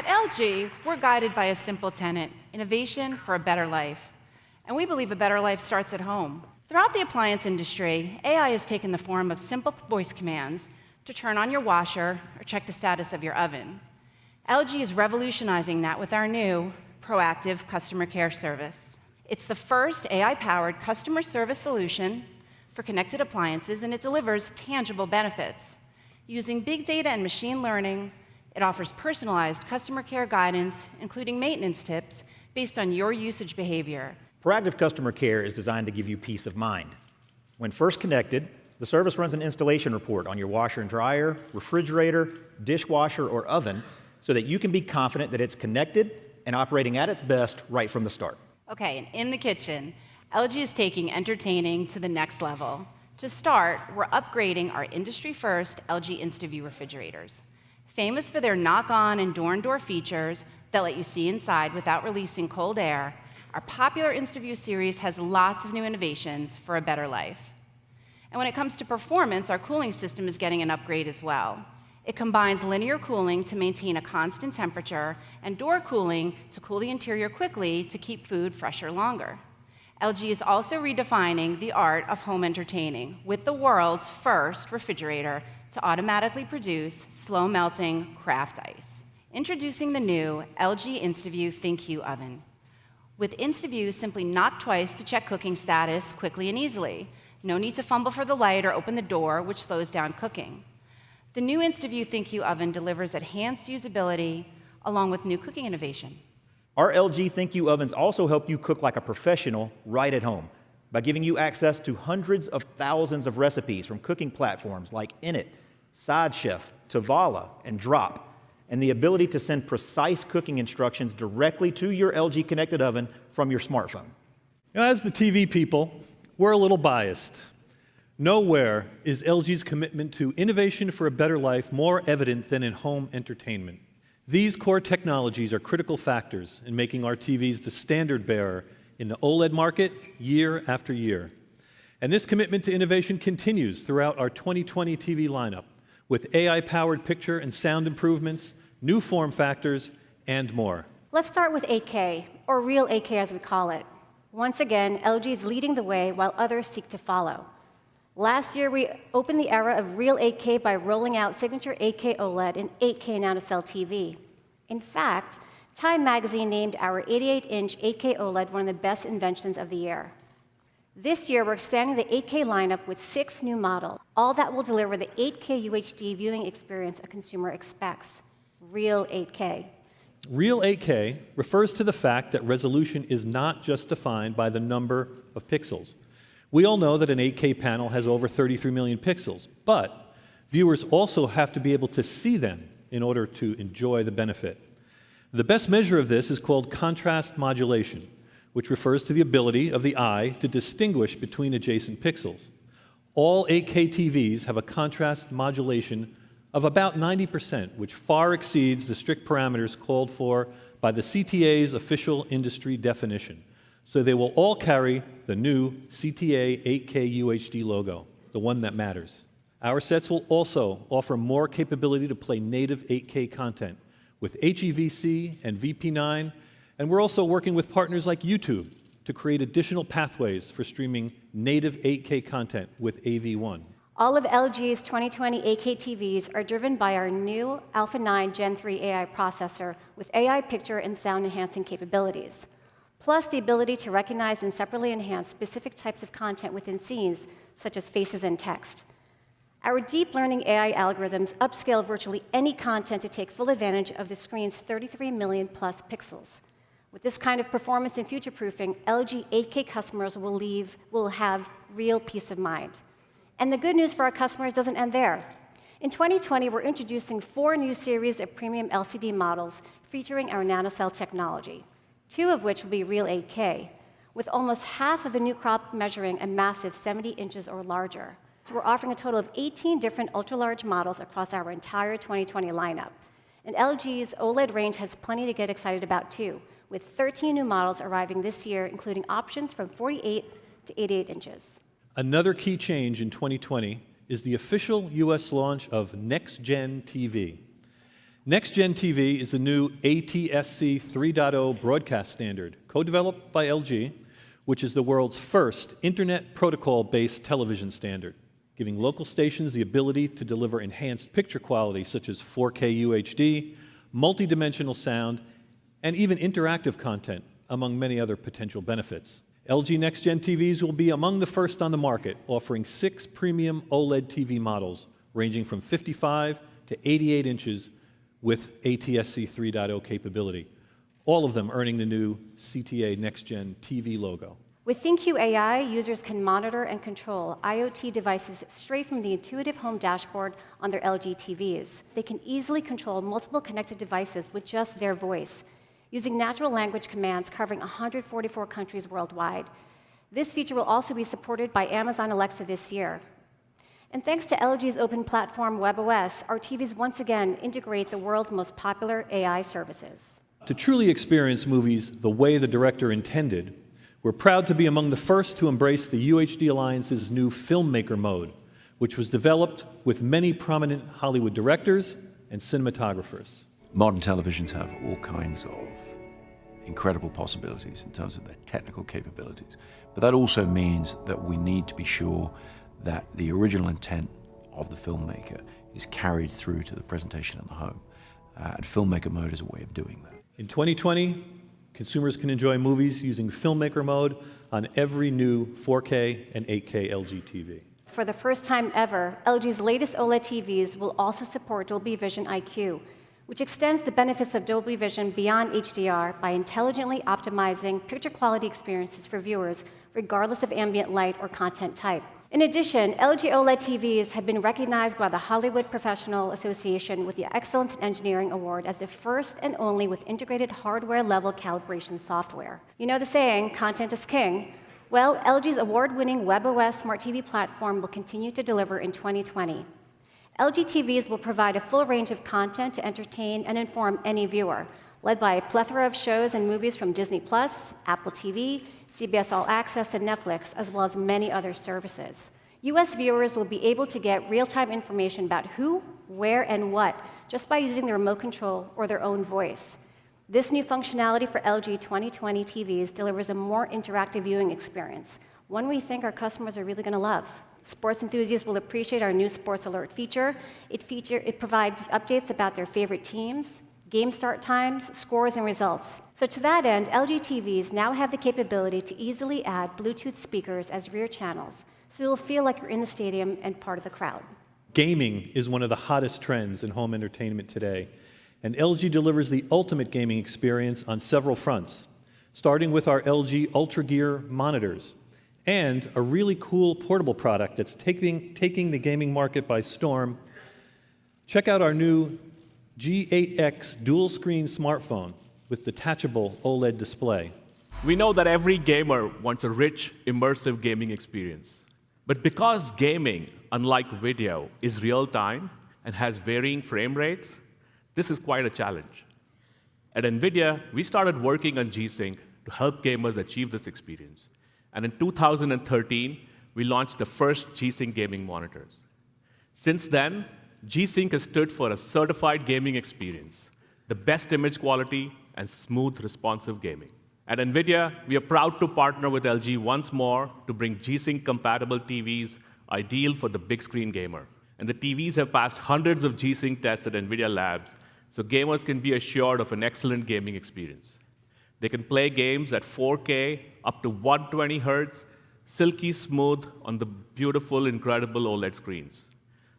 At LG, we're guided by a simple tenet: innovation for a better life. And we believe a better life starts at home. Throughout the appliance industry, AI has taken the form of simple voice commands to turn on your washer or check the status of your oven. LG is revolutionizing that with our new proactive customer care service. It's the first AI-powered customer service solution for connected appliances, and it delivers tangible benefits. Using big data and machine learning, it offers personalized customer care guidance, including maintenance tips based on your usage behavior. Proactive customer care is designed to give you peace of mind. When first connected, the service runs an installation report on your washer and dryer, refrigerator, dishwasher, or oven so that you can be confident that it's connected and operating at its best right from the start. Okay, and in the kitchen, LG is taking entertaining to the next level. To start, we're upgrading our industry-first LG InstaView refrigerators. Famous for their knock-on and door-and-door features that let you see inside without releasing cold air, our popular InstaView series has lots of new innovations for a better life. And when it comes to performance, our cooling system is getting an upgrade as well. It combines linear cooling to maintain a constant temperature and door cooling to cool the interior quickly to keep food fresher longer. LG is also redefining the art of home entertaining with the world's first refrigerator to automatically produce slow-melting craft ice. Introducing the new LG InstaView ThinQ oven. With InstaView, simply knock twice to check cooking status quickly and easily. No need to fumble for the light or open the door, which slows down cooking. The new InstaView ThinQ oven delivers enhanced usability along with new cooking innovation. Our LG ThinQ ovens also help you cook like a professional right at home by giving you access to hundreds of thousands of recipes from cooking platforms like Innit, SideChef, Tavala, and Drop, and the ability to send precise cooking instructions directly to your LG connected oven from your smartphone. Now, as the TV people, we're a little biased. Nowhere is LG's commitment to innovation for a better life more evident than in home entertainment. These core technologies are critical factors in making our TVs the standard bearer in the OLED market year after year. And this commitment to innovation continues throughout our 2020 TV lineup with AI-powered picture and sound improvements, new form factors, and more. Let's start with 8K, or real 8K as we call it. Once again, LG is leading the way while others seek to follow. Last year, we opened the era of real 8K by rolling out signature 8K OLED and 8K Now-to-Cell TV. In fact, Time magazine named our 88-inch 8K OLED one of the best inventions of the year. This year, we're expanding the 8K lineup with 6 new models, all that will deliver the 8K UHD viewing experience a consumer expects, real 8K. Real 8K refers to the fact that resolution is not just defined by the number of pixels. We all know that an 8K panel has over 33 million pixels, but viewers also have to be able to see them in order to enjoy the benefit. The best measure of this is called contrast modulation, which refers to the ability of the eye to distinguish between adjacent pixels. All 8K TVs have a contrast modulation of about 90%, which far exceeds the strict parameters called for by the CTA's official industry definition. So they will all carry the new CTA 8K UHD logo, the one that matters. Our sets will also offer more capability to play native 8K content with HEVC and VP9, and we're also working with partners like YouTube to create additional pathways for streaming native 8K content with AV1. All of LG's 2020 8K TVs are driven by our new Alpha 9 Gen 3 AI processor with AI picture and sound enhancing capabilities, plus the ability to recognize and separately enhance specific types of content within scenes, such as faces and text. Our deep learning AI algorithms upscale virtually any content to take full advantage of the screen's 33 million plus pixels. With this kind of performance and future-proofing, LG 8K customers will have real peace of mind. And the good news for our customers doesn't end there. In 2020, we're introducing 4 new series of premium LCD models featuring our Nano-Cell technology, 2 of which will be real 8K, with almost half of the new crop measuring a massive 70 inches or larger. So we're offering a total of 18 different ultra-large models across our entire 2020 lineup. And LG's OLED range has plenty to get excited about too, with 13 new models arriving this year, including options from 48 to 88 inches. Another key change in 2020 is the official US launch of Next-Gen TV. Next-Gen TV is the new ATSC 3.0 broadcast standard, co-developed by LG, which is the world's first Internet Protocol-based television standard, giving local stations the ability to deliver enhanced picture quality such as 4K UHD, multi-dimensional sound, and even interactive content, among many other potential benefits. LG Next-Gen TVs will be among the first on the market, offering 6 premium OLED TV models ranging from 55 to 88 inches with ATSC 3.0 capability, all of them earning the new CTA Next-Gen TV logo. With ThinQ AI, users can monitor and control IoT devices straight from the intuitive home dashboard on their LG TVs. They can easily control multiple connected devices with just their voice, using natural language commands covering 144 countries worldwide. This feature will also be supported by Amazon Alexa this year. And thanks to LG's open platform WebOS, our TVs once again integrate the world's most popular AI services. To truly experience movies the way the director intended, we're proud to be among the first to embrace the UHD Alliance's new Filmmaker Mode, which was developed with many prominent Hollywood directors and cinematographers. Modern televisions have all kinds of incredible possibilities in terms of their technical capabilities, but that also means that we need to be sure that the original intent of the filmmaker is carried through to the presentation in the home. And Filmmaker Mode is a way of doing that. In 2020, consumers can enjoy movies using Filmmaker Mode on every new 4K and 8K LG TV. For the first time ever, LG's latest OLED TVs will also support Dolby Vision Iq, which extends the benefits of Dolby Vision beyond HDR by intelligently optimizing picture quality experiences for viewers, regardless of ambient light or content type. In addition, LG OLED TVs have been recognized by the Hollywood Professional Association with the Excellence in Engineering Award as the first and only with integrated hardware-level calibration software. You know the saying, content is king. Well, LG's award-winning Webos Smart TV platform will continue to deliver in 2020. LG TVs will provide a full range of content to entertain and inform any viewer, led by a plethora of shows and movies from Disney+, Apple TV, CBS All Access, and Netflix, as well as many other services. US viewers will be able to get real-time information about who, where, and what just by using the remote control or their own voice. This new functionality for LG 2020 TVs delivers a more interactive viewing experience, one we think our customers are really going to love. Sports enthusiasts will appreciate our new Sports Alert feature. It provides updates about their favorite teams, game start times, scores, and results. So to that end, LG TVs now have the capability to easily add Bluetooth speakers as rear channels, so you'll feel like you're in the stadium and part of the crowd. Gaming is one of the hottest trends in home entertainment today, and LG delivers the ultimate gaming experience on several fronts, starting with our LG UltraGear monitors, and a really cool portable product that's taking the gaming market by storm. Check out our new G8X dual-screen smartphone with detachable OLED display. We know that every gamer wants a rich, immersive gaming experience. But because gaming, unlike video, is real-time and has varying frame rates, this is quite a challenge. At NVIDIA, we started working on G-Sync to help gamers achieve this experience. And in 2013, we launched the first G-Sync gaming monitors. Since then, G-Sync has stood for a certified gaming experience, the best image quality, and smooth, responsive gaming. At NVIDIA, we are proud to partner with LG once more to bring G-Sync compatible TVs ideal for the big screen gamer. And the TVs have passed hundreds of G-Sync tests at NVIDIA labs, so gamers can be assured of an excellent gaming experience. They can play games at 4K, up to 120 Hz, silky smooth on the beautiful, incredible OLED screens.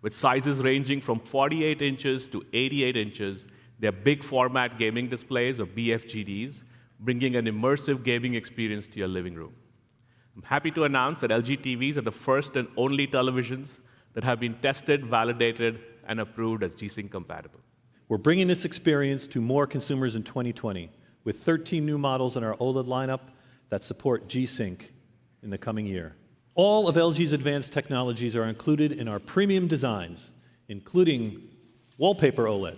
With sizes ranging from 48 inches to 88 inches, they're big format gaming displays, or BFGDs, bringing an immersive gaming experience to your living room. I'm happy to announce that LG TVs are the first and only televisions that have been tested, validated, and approved as G-Sync compatible. We're bringing this experience to more consumers in 2020 with 13 new models in our OLED lineup that support G-Sync in the coming year. All of LG's advanced technologies are included in our premium designs, including wallpaper OLED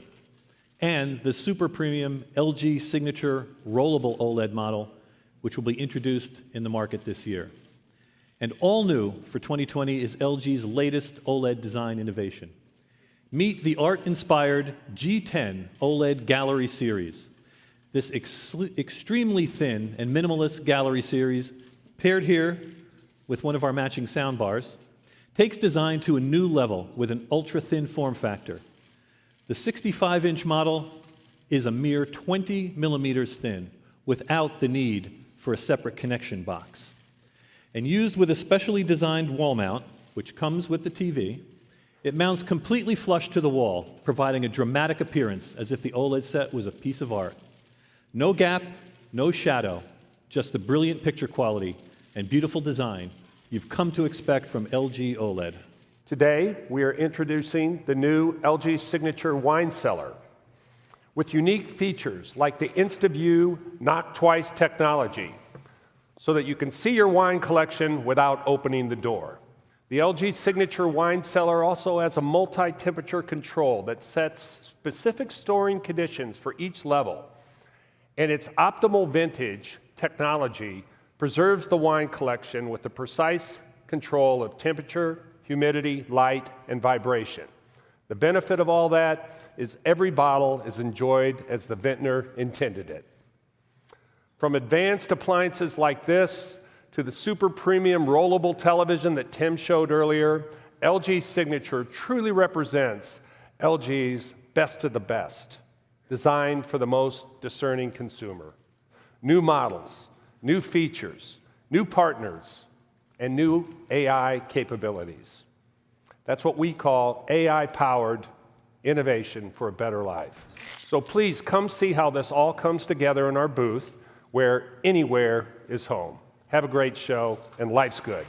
and the super premium LG Signature rollable OLED model, which will be introduced in the market this year. And all new for 2020 is LG's latest OLED design innovation. Meet the art-inspired G10 Oled Gallery series. This extremely thin and minimalist gallery series, paired here with one of our matching soundbars, takes design to a new level with an ultra-thin form factor. The 65-inch model is a mere 20 millimeters thin without the need for a separate connection box. And used with a specially designed wall mount, which comes with the TV, it mounts completely flush to the wall, providing a dramatic appearance as if the OLED set was a piece of art. No gap, no shadow, just the brilliant picture quality and beautiful design you've come to expect from LG OLED. Today, we are introducing the new LG Signature Wine Cellar with unique features like the InstaView Knock Twice technology so that you can see your wine collection without opening the door. The LG Signature Wine Cellar also has a multi-temperature control that sets specific storing conditions for each level, and its optimal vintage technology preserves the wine collection with the precise control of temperature, humidity, light, and vibration. The benefit of all that is every bottle is enjoyed as the vintner intended it. From advanced appliances like this to the super premium rollable television that Tim showed earlier, LG Signature truly represents LG's best of the best, designed for the most discerning consumer. New models, new features, new partners, and new AI capabilities. That's what we call AI-powered innovation for a better life. So please come see how this all comes together in our booth, where anywhere is home. Have a great show, and life's good.